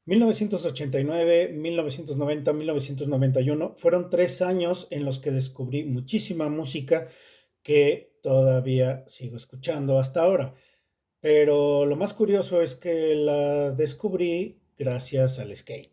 1989, 1990, 1991 fueron 3 años en los que descubrí muchísima música que todavía sigo escuchando hasta ahora. Pero lo más curioso es que la descubrí gracias al skate.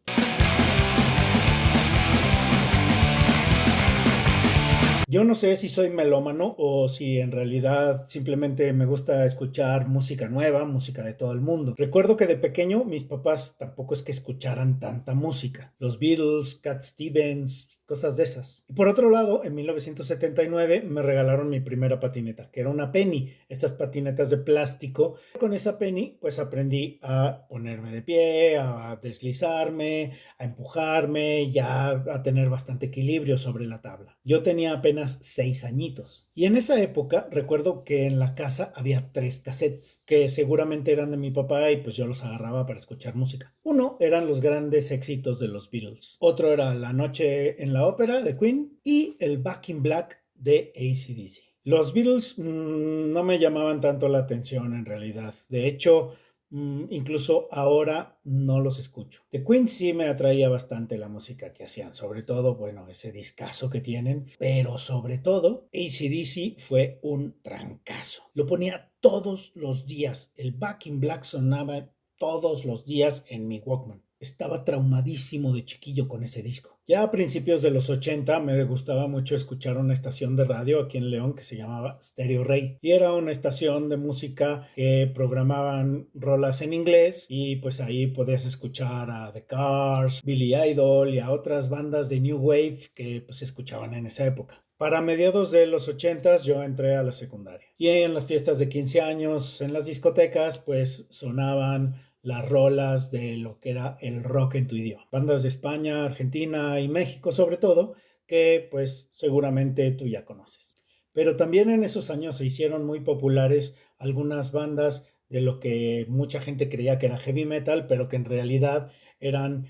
Yo no sé si soy melómano o si en realidad simplemente me gusta escuchar música nueva, música de todo el mundo. Recuerdo que de pequeño mis papás tampoco es que escucharan tanta música. Los Beatles, Cat Stevens, cosas de esas. Y por otro lado, en 1979 me regalaron mi primera patineta, que era una Penny, estas patinetas de plástico. Con esa Penny pues aprendí a ponerme de pie, a deslizarme, a empujarme y ya a tener bastante equilibrio sobre la tabla. Yo tenía apenas 6 añitos. Y en esa época recuerdo que en la casa había 3 cassettes, que seguramente eran de mi papá y pues yo los agarraba para escuchar música. Uno eran los grandes éxitos de los Beatles. Otro era La noche en la ópera de Queen y el Back in Black de AC/DC. Los Beatles no me llamaban tanto la atención en realidad. De hecho, incluso ahora no los escucho. The Queen sí me atraía bastante la música que hacían, sobre todo, bueno, ese discazo que tienen, pero sobre todo, AC/DC fue un trancazo. Lo ponía todos los días. El Back in Black sonaba todos los días en mi Walkman. Estaba traumadísimo de chiquillo con ese disco. Ya a principios de los 80 me gustaba mucho escuchar una estación de radio aquí en León que se llamaba Stereo Rey. Y era una estación de música que programaban rolas en inglés y pues ahí podías escuchar a The Cars, Billy Idol y a otras bandas de New Wave que pues se escuchaban en esa época. Para mediados de los 80 yo entré a la secundaria. Y en las fiestas de 15 años, en las discotecas, pues sonaban las rolas de lo que era el rock en tu idioma. Bandas de España, Argentina y México sobre todo, que pues seguramente tú ya conoces. Pero también en esos años se hicieron muy populares algunas bandas de lo que mucha gente creía que era heavy metal, pero que en realidad eran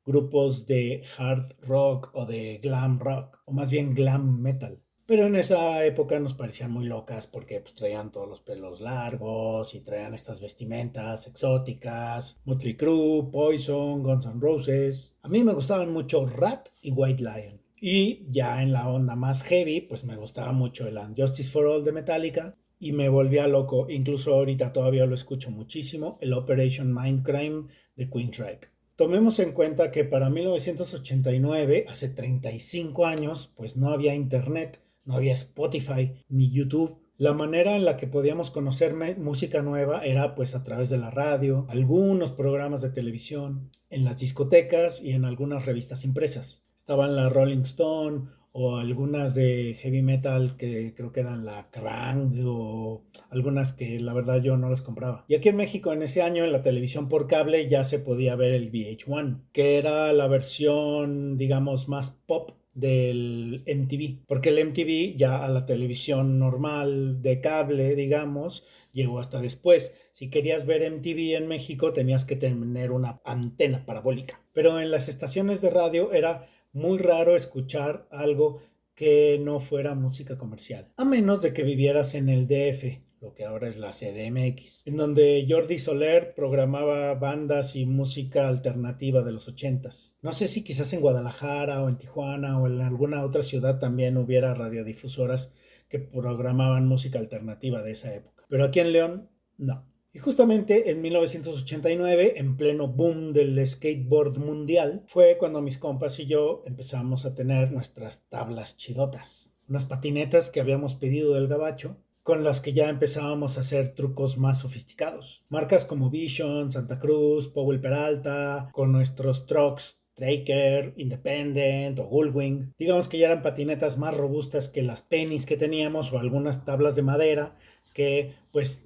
grupos de hard rock o de glam rock, o más bien glam metal. Pero en esa época nos parecían muy locas porque pues, traían todos los pelos largos y traían estas vestimentas exóticas, Motley Crue, Poison, Guns N' Roses. A mí me gustaban mucho Rat y White Lion. Y ya en la onda más heavy, pues me gustaba mucho el And Justice for All de Metallica y me volvía loco, incluso ahorita todavía lo escucho muchísimo, el Operation Mindcrime de Queensryche. Tomemos en cuenta que para 1989, hace 35 años, pues no había internet, no había Spotify ni YouTube. La manera en la que podíamos conocer música nueva era pues a través de la radio, algunos programas de televisión, en las discotecas y en algunas revistas impresas. Estaban la Rolling Stone o algunas de heavy metal que creo que eran la Kerrang o algunas que la verdad yo no las compraba. Y aquí en México en ese año en la televisión por cable ya se podía ver el VH1, que era la versión digamos más pop del MTV, porque el MTV ya a la televisión normal de cable, digamos, llegó hasta después. Si querías ver MTV en México tenías que tener una antena parabólica, pero en las estaciones de radio era muy raro escuchar algo que no fuera música comercial, a menos de que vivieras en el DF, lo que ahora es la CDMX, en donde Jordi Soler programaba bandas y música alternativa de los 80s. No sé si quizás en Guadalajara o en Tijuana o en alguna otra ciudad también hubiera radiodifusoras que programaban música alternativa de esa época, pero aquí en León no. Y justamente en 1989, en pleno boom del skateboard mundial, fue cuando mis compas y yo empezamos a tener nuestras tablas chidotas. Unas patinetas que habíamos pedido del gabacho, con las que ya empezábamos a hacer trucos más sofisticados. Marcas como Vision, Santa Cruz, Powell Peralta, con nuestros trucks Tracker, Independent o Gullwing. Digamos que ya eran patinetas más robustas que las Pennies que teníamos o algunas tablas de madera que pues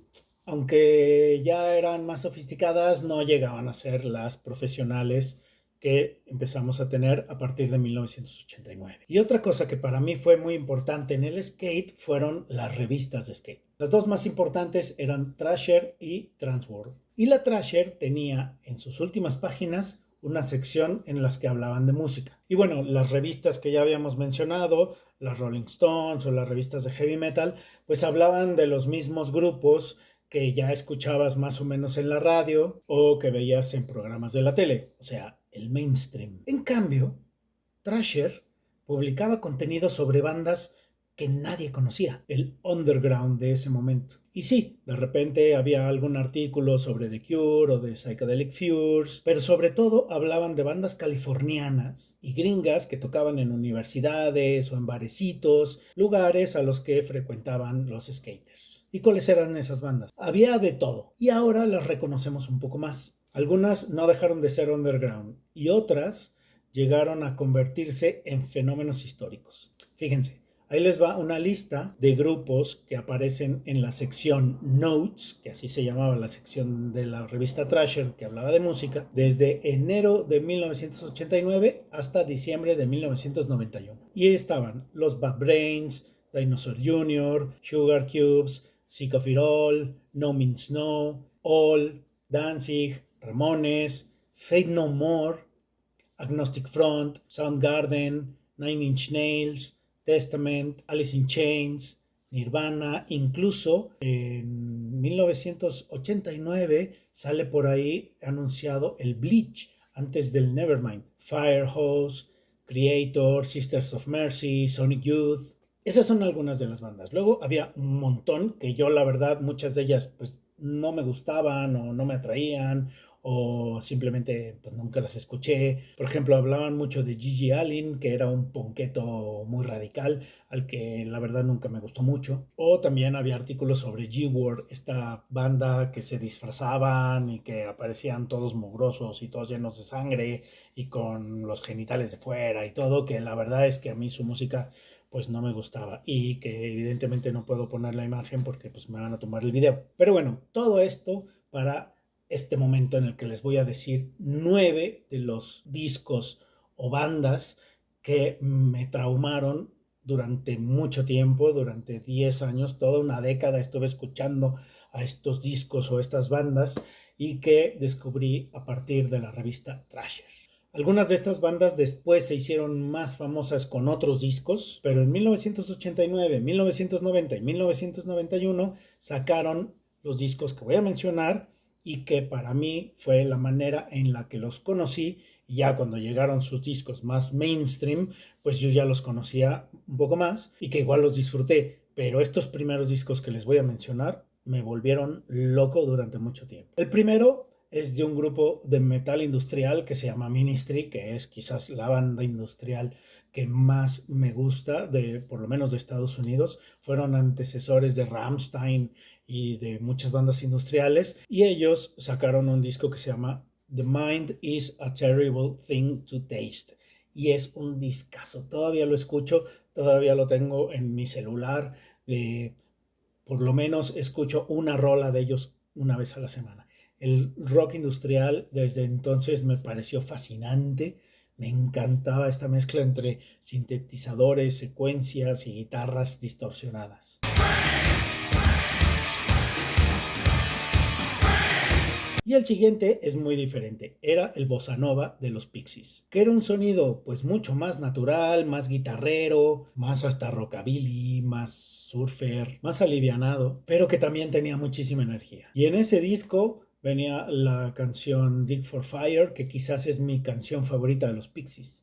aunque ya eran más sofisticadas, no llegaban a ser las profesionales que empezamos a tener a partir de 1989. Y otra cosa que para mí fue muy importante en el skate fueron las revistas de skate. Las dos más importantes eran Thrasher y Transworld. Y la Thrasher tenía en sus últimas páginas una sección en las que hablaban de música. Y bueno, las revistas que ya habíamos mencionado, las Rolling Stones o las revistas de heavy metal, pues hablaban de los mismos grupos que ya escuchabas más o menos en la radio o que veías en programas de la tele, o sea, el mainstream. En cambio, Thrasher publicaba contenido sobre bandas que nadie conocía, el underground de ese momento. Y sí, de repente había algún artículo sobre The Cure o de Psychedelic Furs, pero sobre todo hablaban de bandas californianas y gringas que tocaban en universidades o en barecitos, lugares a los que frecuentaban los skaters. ¿Y cuáles eran esas bandas? Había de todo, y ahora las reconocemos un poco más. Algunas no dejaron de ser underground y otras llegaron a convertirse en fenómenos históricos. Fíjense, ahí les va una lista de grupos que aparecen en la sección Notes, que así se llamaba la sección de la revista Thrasher que hablaba de música, desde enero de 1989 hasta diciembre de 1991. Y ahí estaban los Bad Brains, Dinosaur Jr., Sugar Cubes, Sick of It All, No Means No, All, Danzig, Ramones, Fate No More, Agnostic Front, Soundgarden, Nine Inch Nails, Testament, Alice in Chains, Nirvana, incluso en 1989 sale por ahí anunciado el Bleach antes del Nevermind, Firehose, Creator, Sisters of Mercy, Sonic Youth. Esas son algunas de las bandas. Luego había un montón que yo la verdad muchas de ellas pues no me gustaban o no me atraían o simplemente pues nunca las escuché. Por ejemplo, hablaban mucho de Gigi Allen, que era un ponqueto muy radical, al que la verdad nunca me gustó mucho. O también había artículos sobre G-Word, esta banda que se disfrazaban y que aparecían todos mugrosos y todos llenos de sangre y con los genitales de fuera y todo, que la verdad es que a mí su música pues no me gustaba y que evidentemente no puedo poner la imagen porque pues me van a tomar el video. Pero bueno, todo esto para este momento en el que les voy a decir 9 de los discos o bandas que me traumaron durante mucho tiempo, durante 10 años, toda una década estuve escuchando a estos discos o estas bandas y que descubrí a partir de la revista Thrasher. Algunas de estas bandas después se hicieron más famosas con otros discos, pero en 1989, 1990 y 1991 sacaron los discos que voy a mencionar y que para mí fue la manera en la que los conocí. Y ya cuando llegaron sus discos más mainstream, pues yo ya los conocía un poco más y que igual los disfruté. Pero estos primeros discos que les voy a mencionar me volvieron loco durante mucho tiempo. El primero es de un grupo de metal industrial que se llama Ministry, que es quizás la banda industrial que más me gusta, por lo menos de Estados Unidos. Fueron antecesores de Rammstein y de muchas bandas industriales, y ellos sacaron un disco que se llama The Mind is a Terrible Thing to Taste, y es un discazo. Todavía lo escucho, todavía lo tengo en mi celular, por lo menos escucho una rola de ellos una vez a la semana. El rock industrial desde entonces me pareció fascinante. Me encantaba esta mezcla entre sintetizadores, secuencias y guitarras distorsionadas. Y el siguiente es muy diferente, era el bossa nova de los Pixies, que era un sonido pues mucho más natural, más guitarrero, más hasta rockabilly, más surfer, más alivianado, pero que también tenía muchísima energía. Y en ese disco venía la canción Dig for Fire, que quizás es mi canción favorita de los Pixies.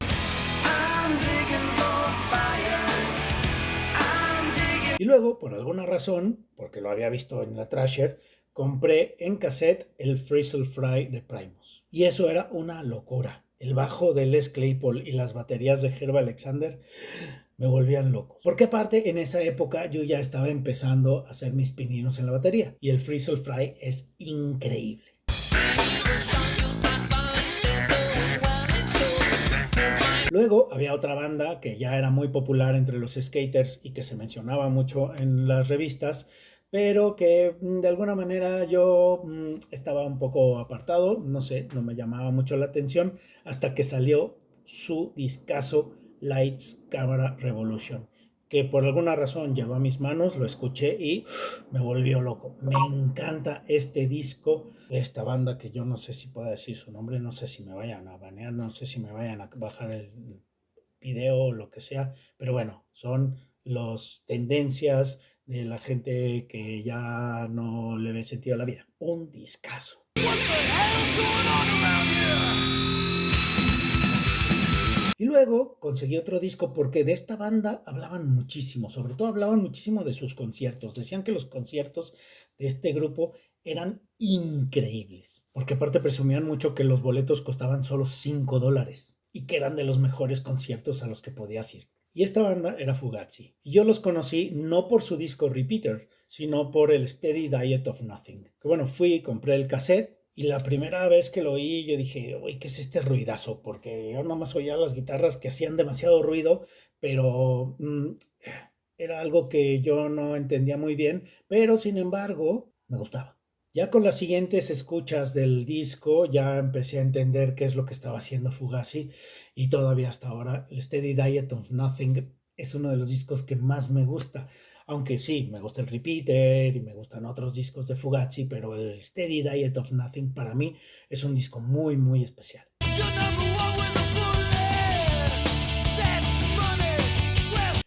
Y luego, por alguna razón, porque lo había visto en la Thrasher, compré en cassette el Frizzle Fry de Primus. Y eso era una locura. El bajo de Les Claypool y las baterías de Herb Alexander me volvían loco. Porque aparte, en esa época yo ya estaba empezando a hacer mis pininos en la batería. Y el Frizzle Fry es increíble. Luego había otra banda que ya era muy popular entre los skaters y que se mencionaba mucho en las revistas, pero que de alguna manera yo estaba un poco apartado, no sé, no me llamaba mucho la atención hasta que salió su discazo Lights Camera Revolution, que por alguna razón llegó a mis manos, lo escuché y me volvió loco. Me encanta este disco de esta banda que yo no sé si pueda decir su nombre, no sé si me vayan a banear, no sé si me vayan a bajar el video o lo que sea, pero bueno, son los Tendencias de la gente que ya no le ve sentido a la vida. Un discazo. Y luego conseguí otro disco porque de esta banda hablaban muchísimo, sobre todo hablaban muchísimo de sus conciertos. Decían que los conciertos de este grupo eran increíbles, porque aparte presumían mucho que los boletos costaban solo $5 y que eran de los mejores conciertos a los que podías ir. Y esta banda era Fugazi. Y yo los conocí no por su disco Repeater, sino por el Steady Diet of Nothing. Que bueno, fui, compré el cassette y la primera vez que lo oí yo dije, uy, ¿qué es este ruidazo? Porque yo nomás oía las guitarras que hacían demasiado ruido, pero era algo que yo no entendía muy bien, pero sin embargo me gustaba. Ya con las siguientes escuchas del disco ya empecé a entender qué es lo que estaba haciendo Fugazi y todavía hasta ahora el Steady Diet of Nothing es uno de los discos que más me gusta. Aunque sí, me gusta el Repeater y me gustan otros discos de Fugazi, pero el Steady Diet of Nothing para mí es un disco muy, muy especial.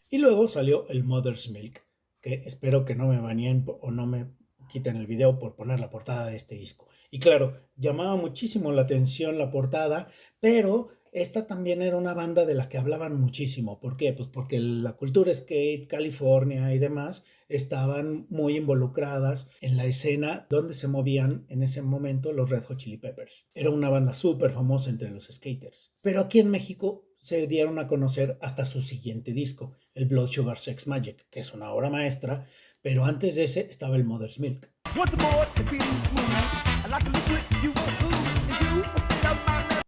Y luego salió el Mother's Milk, que espero que no me baneen o no me quiten el video por poner la portada de este disco. Y claro, llamaba muchísimo la atención la portada, pero esta también era una banda de la que hablaban muchísimo. ¿Por qué? Pues porque la cultura skate, California y demás estaban muy involucradas en la escena donde se movían en ese momento los Red Hot Chili Peppers. Era una banda súper famosa entre los skaters. Pero aquí en México se dieron a conocer hasta su siguiente disco, el Blood Sugar Sex Magic, que es una obra maestra, pero antes de ese estaba el Mother's Milk.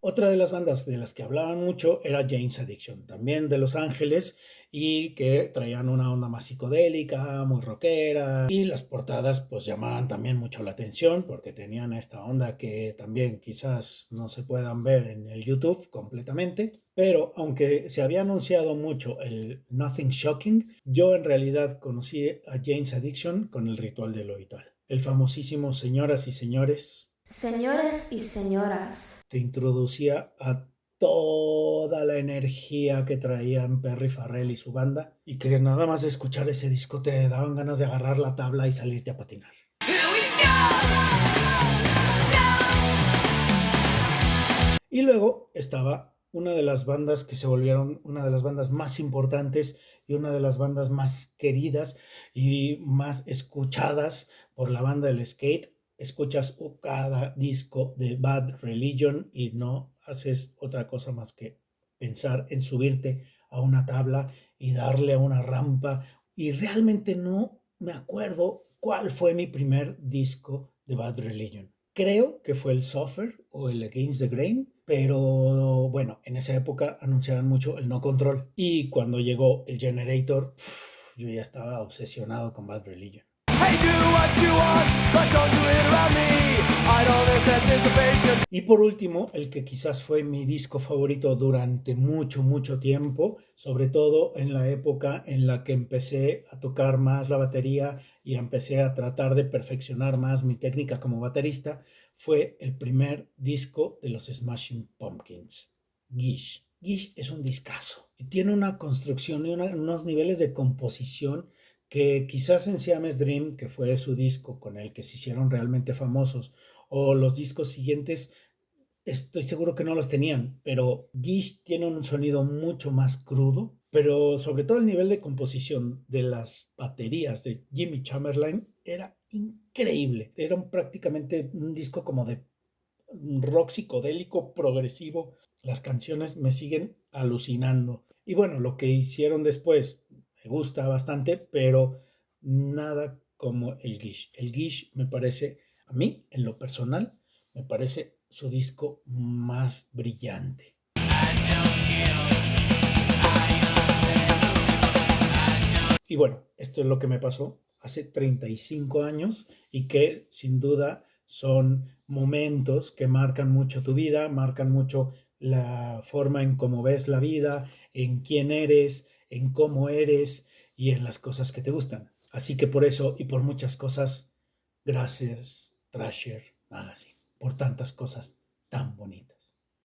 Otra de las bandas de las que hablaban mucho era Jane's Addiction, también de Los Ángeles, y que traían una onda más psicodélica, muy rockera, y las portadas pues llamaban también mucho la atención porque tenían esta onda que también quizás no se puedan ver en el YouTube completamente, pero aunque se había anunciado mucho el Nothing Shocking, yo en realidad conocí a Jane's Addiction con el Ritual del Habitual. El famosísimo Señoras y Señores. Señores y señoras. Te introducía a toda la energía que traían Perry Farrell y su banda y que nada más de escuchar ese disco te daban ganas de agarrar la tabla y salirte a patinar. Y luego estaba una de las bandas que se volvieron una de las bandas más importantes y una de las bandas más queridas y más escuchadas por la banda del skate. Escuchas cada disco de Bad Religion y no haces otra cosa más que pensar en subirte a una tabla y darle a una rampa. Y realmente no me acuerdo cuál fue mi primer disco de Bad Religion. Creo que fue el Suffer o el Against the Grain, pero bueno, en esa época anunciaban mucho el No Control. Y cuando llegó el Generator, yo ya estaba obsesionado con Bad Religion. Y por último, el que quizás fue mi disco favorito durante mucho, mucho tiempo, sobre todo en la época en la que empecé a tocar más la batería y empecé a tratar de perfeccionar más mi técnica como baterista, fue el primer disco de los Smashing Pumpkins, Gish. Gish es un discazo y tiene una construcción y unos niveles de composición que quizás en Siamese Dream, que fue su disco con el que se hicieron realmente famosos, o los discos siguientes, estoy seguro que no los tenían, pero Gish tiene un sonido mucho más crudo, pero sobre todo el nivel de composición de las baterías de Jimmy Chamberlain era increíble. Era prácticamente un disco como de rock psicodélico progresivo. Las canciones me siguen alucinando. Y bueno, lo que hicieron después me gusta bastante, pero nada como el Gish. El Gish me parece, a mí, en lo personal, me parece su disco más brillante. Y bueno, esto es lo que me pasó hace 35 años y que sin duda son momentos que marcan mucho tu vida, marcan mucho la forma en cómo ves la vida, en quién eres, en cómo eres y en las cosas que te gustan. Así que por eso y por muchas cosas, gracias Thrasher Magazine, por tantas cosas tan bonitas.